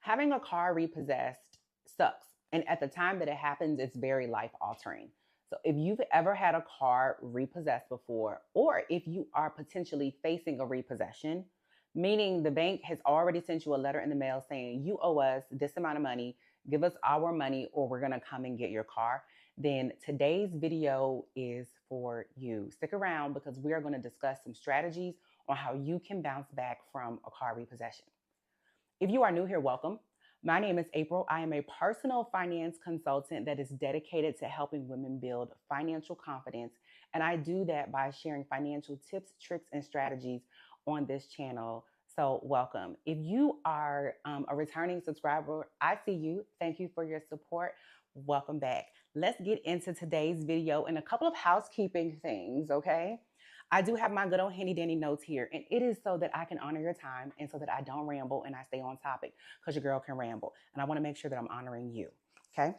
Having a car repossessed sucks. And at the time that it happens, it's very life altering. So if you've ever had a car repossessed before, or if you are potentially facing a repossession, meaning the bank has already sent you a letter in the mail saying you owe us this amount of money, give us our money, or we're going to come and get your car, then today's video is for you. Stick around because we are going to discuss some strategies on how you can bounce back from a car repossession. If you are new here, welcome. My name is April. I am a personal finance consultant that is dedicated to helping women build financial confidence. And I do that by sharing financial tips, tricks, and strategies on this channel. So welcome. If you are a returning subscriber, I see you. Thank you for your support. Welcome back. Let's get into today's video and a couple of housekeeping things, okay? I do have my good old handy dandy notes here, and it is so that I can honor your time and so that I don't ramble and I stay on topic because your girl can ramble. And I want to make sure that I'm honoring you, okay?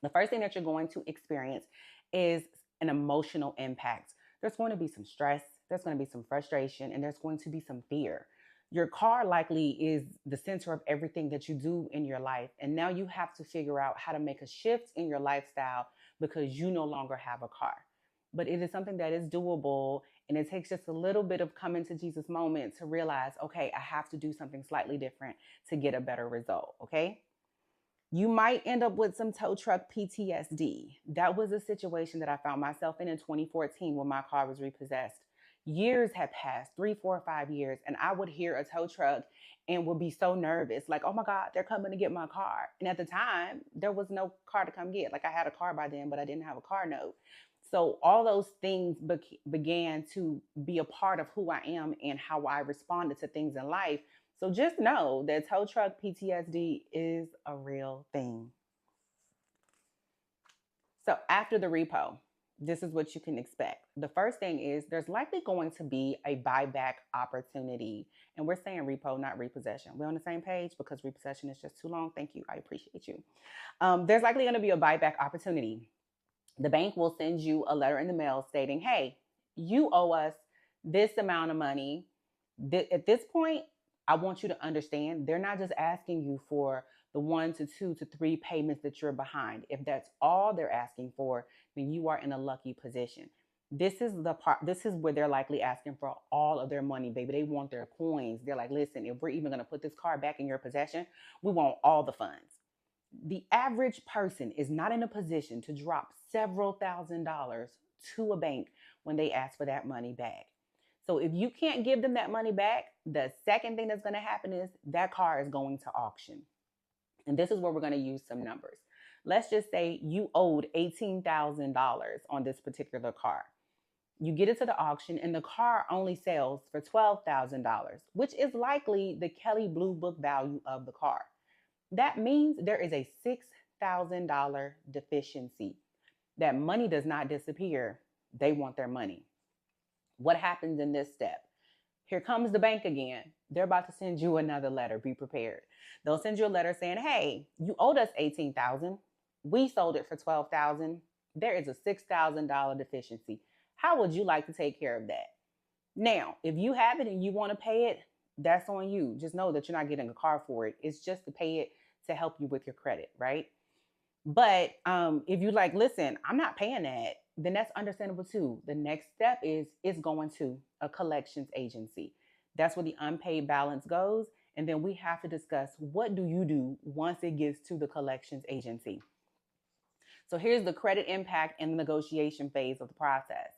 The first thing that you're going to experience is an emotional impact. There's going to be some stress, there's going to be some frustration, and there's going to be some fear. Your car likely is the center of everything that you do in your life. And now you have to figure out how to make a shift in your lifestyle because you no longer have a car. But it is something that is doable, and it takes just a little bit of coming to Jesus moment to realize, okay, I have to do something slightly different to get a better result, okay? You might end up with some tow truck PTSD. That was a situation that I found myself in 2014 when my car was repossessed. Years had passed, 3, 4, 5 years, and I would hear a tow truck and would be so nervous, like, oh my God, they're coming to get my car. And at the time, there was no car to come get. Like, I had a car by then, but I didn't have a car note. So all those things began to be a part of who I am and how I responded to things in life. So just know that tow truck PTSD is a real thing. So after the repo, this is what you can expect. The first thing is there's likely going to be a buyback opportunity. And we're saying repo, not repossession. We're on the same page because repossession is just too long. Thank you. I appreciate you. There's likely going to be a buyback opportunity. The bank will send you a letter in the mail stating, hey, you owe us this amount of money. At this point, I want you to understand they're not just asking you for the 1 to 2 to 3 payments that you're behind. If that's all they're asking for, then you are in a lucky position. This is the part, this is where they're likely asking for all of their money, baby. They want their coins. They're like, listen, if we're even going to put this car back in your possession, we want all the funds. The average person is not in a position to drop several $1,000s to a bank when they ask for that money back. So if you can't give them that money back, the second thing that's going to happen is that car is going to auction. And this is where we're going to use some numbers. Let's just say you owed $18,000 on this particular car. You get it to the auction and the car only sells for $12,000, which is likely the Kelley Blue Book value of the car. That means there is a $6,000 deficiency. That money does not disappear. They want their money. What happens in this step? Here comes the bank again. They're about to send you another letter. Be prepared. They'll send you a letter saying, hey, you owed us $18,000. We sold it for $12,000. There is a $6,000 deficiency. How would you like to take care of that? Now, if you have it and you want to pay it, that's on you. Just know that you're not getting a car for it. It's just to pay it to help you with your credit, right? But if you like, listen, I'm not paying that, then that's understandable too. The next step is it's going to a collections agency. That's where the unpaid balance goes. And then we have to discuss what do you do once it gets to the collections agency. So here's the credit impact and the negotiation phase of the process.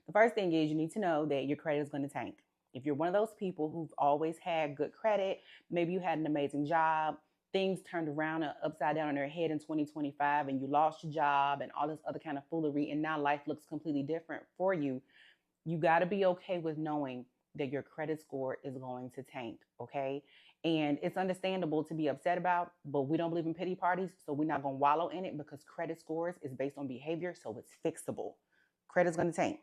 The first thing is you need to know that your credit is going to tank. If you're one of those people who've always had good credit, maybe you had an amazing job, things turned around upside down on their head in 2025 and you lost your job and all this other kind of foolery and now life looks completely different for you, you got to be okay with knowing that your credit score is going to tank, okay? And it's understandable to be upset about, but we don't believe in pity parties, so we're not going to wallow in it because credit scores is based on behavior, so it's fixable. Credit's going to tank.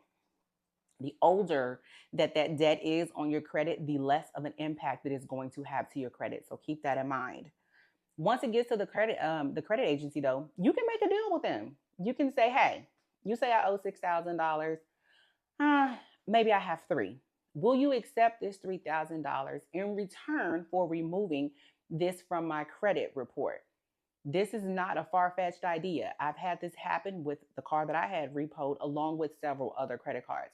The older that debt is on your credit, the less of an impact that it's going to have to your credit. So keep that in mind. Once it gets to the credit agency, though, you can make a deal with them. You can say, hey, you say I owe $6,000. Maybe I have 3. Will you accept this $3,000 in return for removing this from my credit report. This is not a far-fetched idea. I've had this happen with the car that I had repoed along with several other credit cards.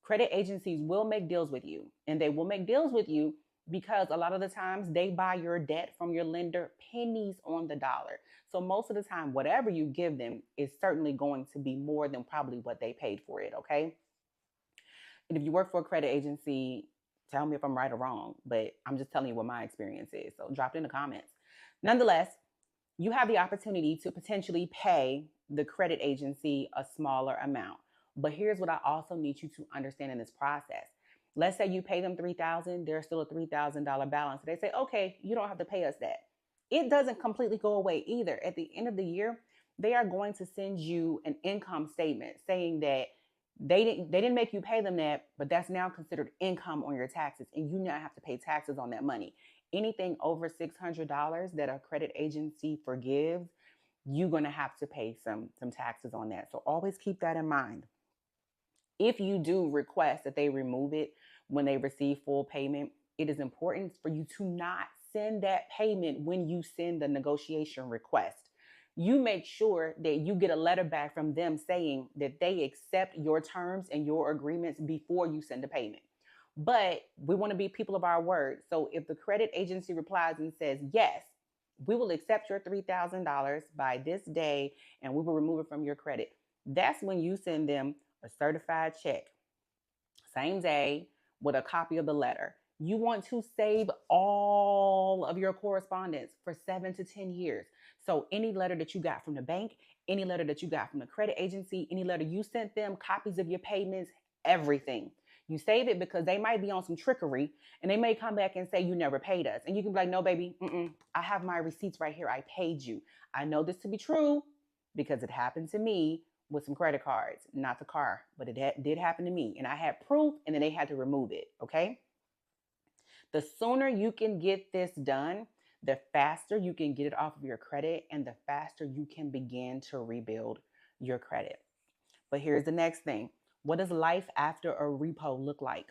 Credit agencies will make deals with you, and they will make deals with you because a lot of the times they buy your debt from your lender pennies on the dollar. So most of the time, whatever you give them is certainly going to be more than probably what they paid for it, okay? And if you work for a credit agency, tell me if I'm right or wrong, but I'm just telling you what my experience is. So drop it in the comments. Nonetheless, you have the opportunity to potentially pay the credit agency a smaller amount. But here's what I also need you to understand in this process. Let's say you pay them $3,000, there's still a $3,000 balance. They say, okay, you don't have to pay us that. It doesn't completely go away either. At the end of the year, they are going to send you an income statement saying that they didn't make you pay them that, but that's now considered income on your taxes, and you now have to pay taxes on that money. Anything over $600 that a credit agency forgives, you're going to have to pay some taxes on that. So always keep that in mind. If you do request that they remove it when they receive full payment, it is important for you to not send that payment when you send the negotiation request. You make sure that you get a letter back from them saying that they accept your terms and your agreements before you send the payment. But we want to be people of our word. So if the credit agency replies and says, yes, we will accept your $3,000 by this day and we will remove it from your credit, that's when you send them a certified check, same day, with a copy of the letter. You want to save all of your correspondence for 7 to 10 years. So any letter that you got from the bank, any letter that you got from the credit agency, any letter you sent them, copies of your payments, everything. You save it because they might be on some trickery and they may come back and say you never paid us. And you can be like, no, baby, I have my receipts right here. I paid you. I know this to be true because it happened to me with some credit cards, not the car, but it did happen to me. And I had proof and then they had to remove it. Okay. The sooner you can get this done, the faster you can get it off of your credit and the faster you can begin to rebuild your credit. But here's the next thing. What does life after a repo look like?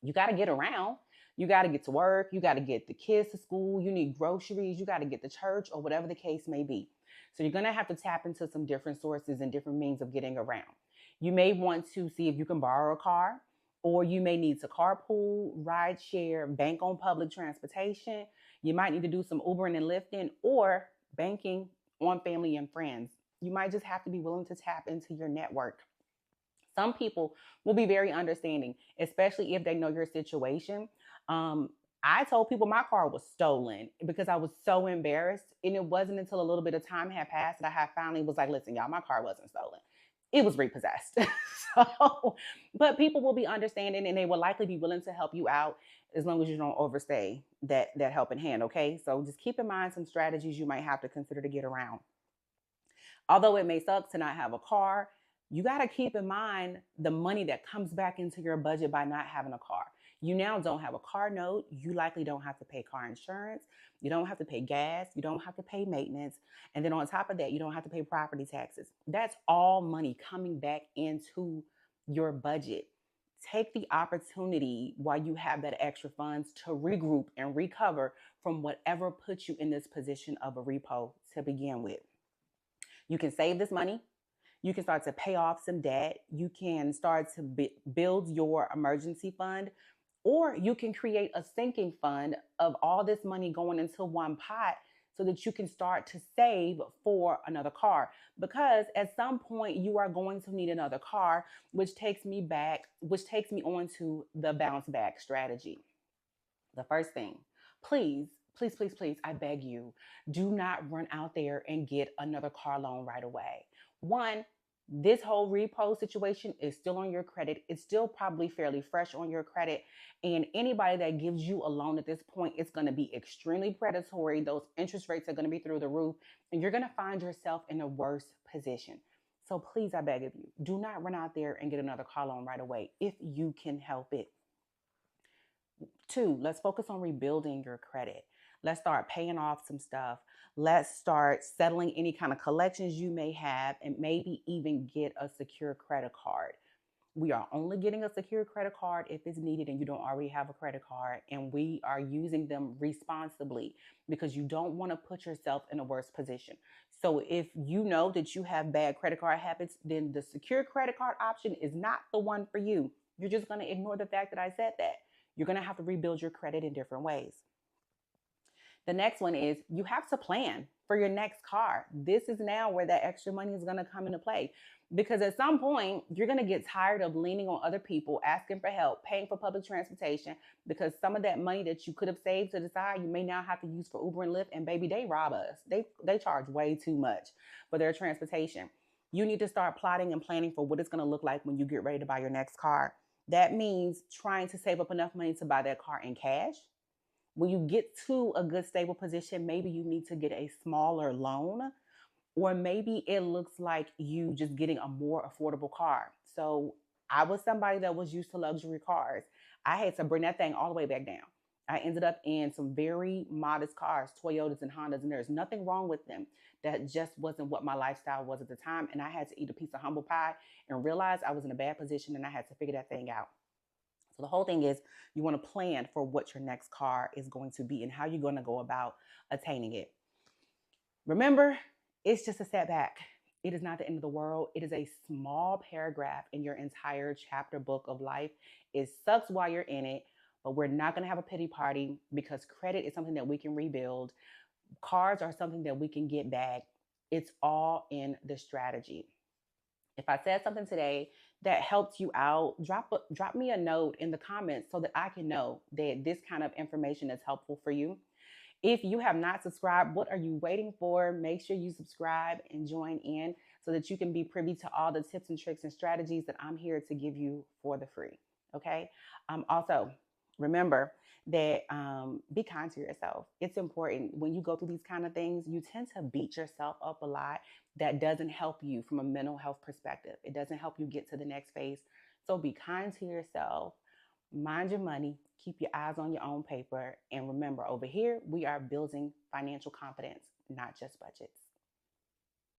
You got to get around. You got to get to work. You got to get the kids to school. You need groceries. You got to get to church or whatever the case may be. So you're going to have to tap into some different sources and different means of getting around. You may want to see if you can borrow a car, or you may need to carpool, ride share, bank on public transportation. You might need to do some Ubering and Lyfting or banking on family and friends. You might just have to be willing to tap into your network. Some people will be very understanding, especially if they know your situation. I told people my car was stolen because I was so embarrassed. And it wasn't until a little bit of time had passed that I finally was like, listen, y'all, my car wasn't stolen. It was repossessed. So, but people will be understanding and they will likely be willing to help you out as long as you don't overstay that helping hand. Okay. So just keep in mind some strategies you might have to consider to get around. Although it may suck to not have a car, you got to keep in mind the money that comes back into your budget by not having a car. You now don't have a car note. You likely don't have to pay car insurance. You don't have to pay gas. You don't have to pay maintenance. And then on top of that, you don't have to pay property taxes. That's all money coming back into your budget. Take the opportunity while you have that extra funds to regroup and recover from whatever put you in this position of a repo to begin with. You can save this money. You can start to pay off some debt. You can start to build your emergency fund, or you can create a sinking fund of all this money going into one pot so that you can start to save for another car. Because at some point you are going to need another car, which takes me on to the bounce back strategy. The first thing, please, please, please, please, I beg you, do not run out there and get another car loan right away. One, this whole repo situation is still on your credit. It's still probably fairly fresh on your credit. And anybody that gives you a loan at this point, it's going to be extremely predatory. Those interest rates are going to be through the roof, and you're going to find yourself in a worse position. So please, I beg of you, do not run out there and get another car loan right away if you can help it. Two, let's focus on rebuilding your credit. Let's start paying off some stuff. Let's start settling any kind of collections you may have and maybe even get a secure credit card. We are only getting a secure credit card if it's needed and you don't already have a credit card. And we are using them responsibly because you don't want to put yourself in a worse position. So if you know that you have bad credit card habits, then the secure credit card option is not the one for you. You're just going to ignore the fact that I said that. You're going to have to rebuild your credit in different ways. The next one is you have to plan for your next car. This is now where that extra money is going to come into play. Because at some point, you're going to get tired of leaning on other people, asking for help, paying for public transportation, because some of that money that you could have saved to the side, you may now have to use for Uber and Lyft. And baby, they rob us. They charge way too much for their transportation. You need to start plotting and planning for what it's going to look like when you get ready to buy your next car. That means trying to save up enough money to buy that car in cash. When you get to a good stable position, maybe you need to get a smaller loan, or maybe it looks like you just getting a more affordable car. So I was somebody that was used to luxury cars. I had to bring that thing all the way back down. I ended up in some very modest cars, Toyotas and Hondas, and there's nothing wrong with them. That just wasn't what my lifestyle was at the time. And I had to eat a piece of humble pie and realize I was in a bad position and I had to figure that thing out. So the whole thing is you want to plan for what your next car is going to be and how you're going to go about attaining it. Remember, it's just a setback. It is not the end of the world. It is a small paragraph in your entire chapter book of life. It sucks while you're in it, but we're not going to have a pity party because credit is something that we can rebuild. Cars are something that we can get back. It's all in the strategy. If I said something today that helped you out, drop me a note in the comments so that I can know that this kind of information is helpful for you. If you have not subscribed, what are you waiting for? Make sure you subscribe and join in so that you can be privy to all the tips and tricks and strategies that I'm here to give you for the free. Okay. Also, remember that be kind to yourself. It's important when you go through these kind of things, you tend to beat yourself up a lot. That doesn't help you from a mental health perspective. It doesn't help you get to the next phase. So be kind to yourself. Mind your money, keep your eyes on your own paper, and remember, over here, we are building financial confidence, not just budgets.